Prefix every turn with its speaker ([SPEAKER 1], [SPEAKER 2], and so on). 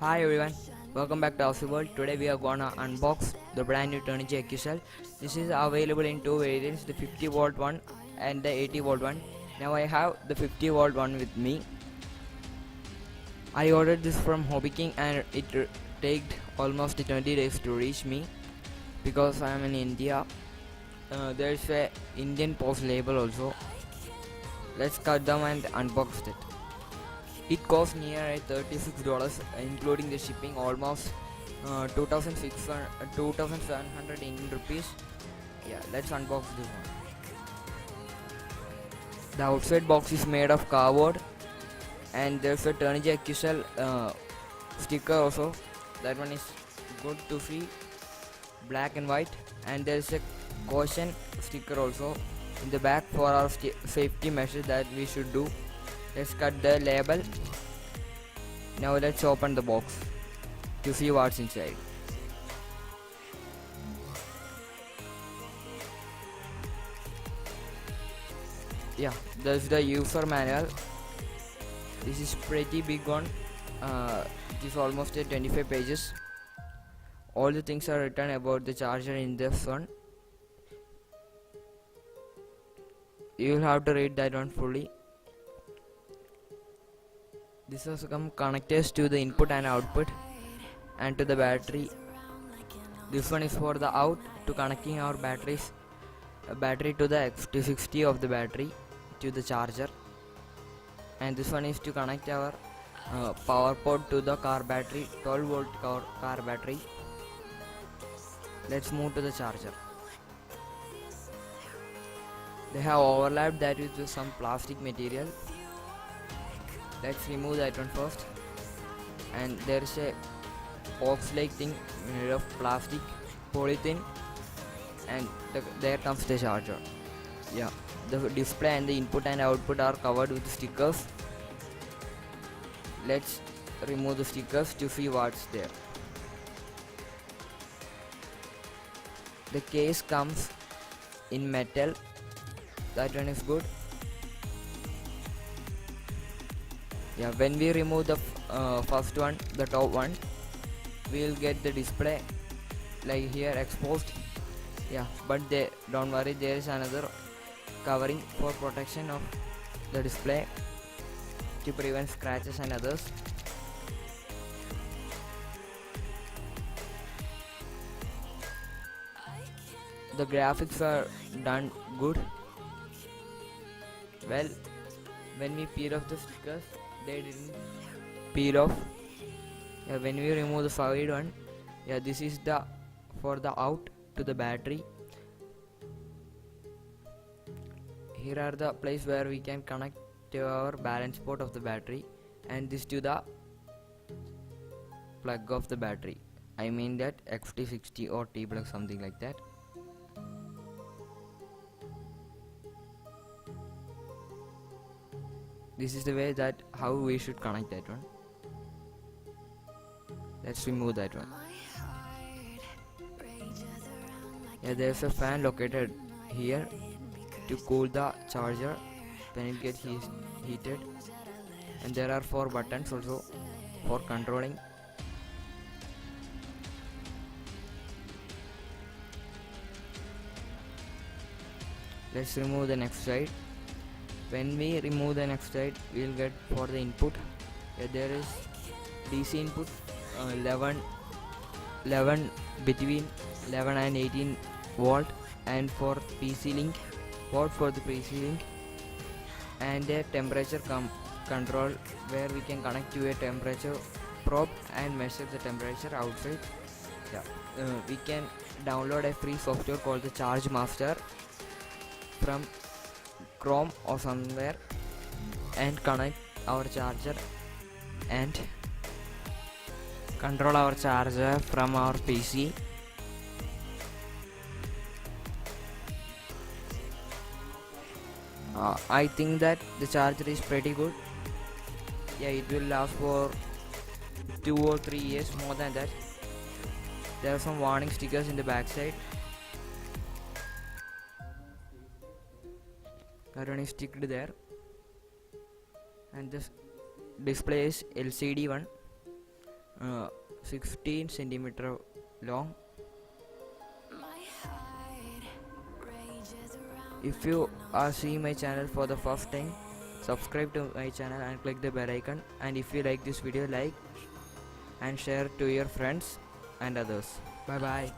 [SPEAKER 1] Hi everyone, welcome back to our world. Today we are gonna unbox the brand new Turnigy Accucell. This is available in two variants, the 50-volt one and the 80-volt one. Now I have the 50-volt one with me. I ordered this from Hobby King and it took almost 20 days to reach me because I am in India. There's a Indian post label also. Let's cut them and unbox it. It cost near $36 including the shipping, almost 2700 Indian rupees. Yeah, let's unbox this one. The outside box is made of cardboard and there's a Turnigy Accucell sticker also. That one is good to see, black and white, and there's a caution sticker also in the back for our safety measures that we should do. Let's cut the label. Now let's open the box to see what's inside. Yeah, there's the user manual. This is pretty big one. It is almost 25 pages. All the things are written about the charger in this one. You will have to read that one fully. This has some connectors to the input and output and to the battery. This one is for the out, to connecting our battery to the XT60 of the battery to the charger, and this one is to connect our power port to the car battery, 12-volt car battery. Let's move to the charger. They have overlapped that with some plastic material. Let's remove that one first. And there is a box-like thing made of plastic, polythene, and there comes the charger. Yeah, the display and the input and output are covered with stickers. Let's remove the stickers to see what's there. The case comes in metal. That one is good. Yeah, when we remove the first one, the top one, we will get the display like here exposed. Yeah, but don't worry, there is another covering for protection of the display to prevent scratches and others. The graphics are done good. Well, when we peel off the stickers, they didn't peel off. Yeah, when we remove the side one, yeah, this is the for the out to the battery. Here are the place where we can connect to our balance port of the battery, and this to the plug of the battery. I mean that XT60 or T plug, something like that. This is the way that how we should connect that one. Let's remove that one. Yeah, there's a fan located here to cool the charger when it gets heated, and there are 4 buttons also for controlling. Let's remove the next side. When we remove the next side, we will get for the input. There is DC input 11 between 11 and 18 volt, and for PC link port for the PC link, and a temperature control where we can connect to a temperature probe and measure the temperature outside. Yeah, we can download a free software called the Charge Master from Chrome or somewhere and connect our charger and control our charger from our PC. I think that the charger is pretty good. Yeah, it will last for 2 or 3 years, more than that. There are some warning stickers in the back side. That one is sticked there, and this display is LCD one. 16 centimeter long. If you are seeing my channel for the first time, subscribe to my channel and click the bell icon, and if you like this video, like and share to your friends and others. Bye bye.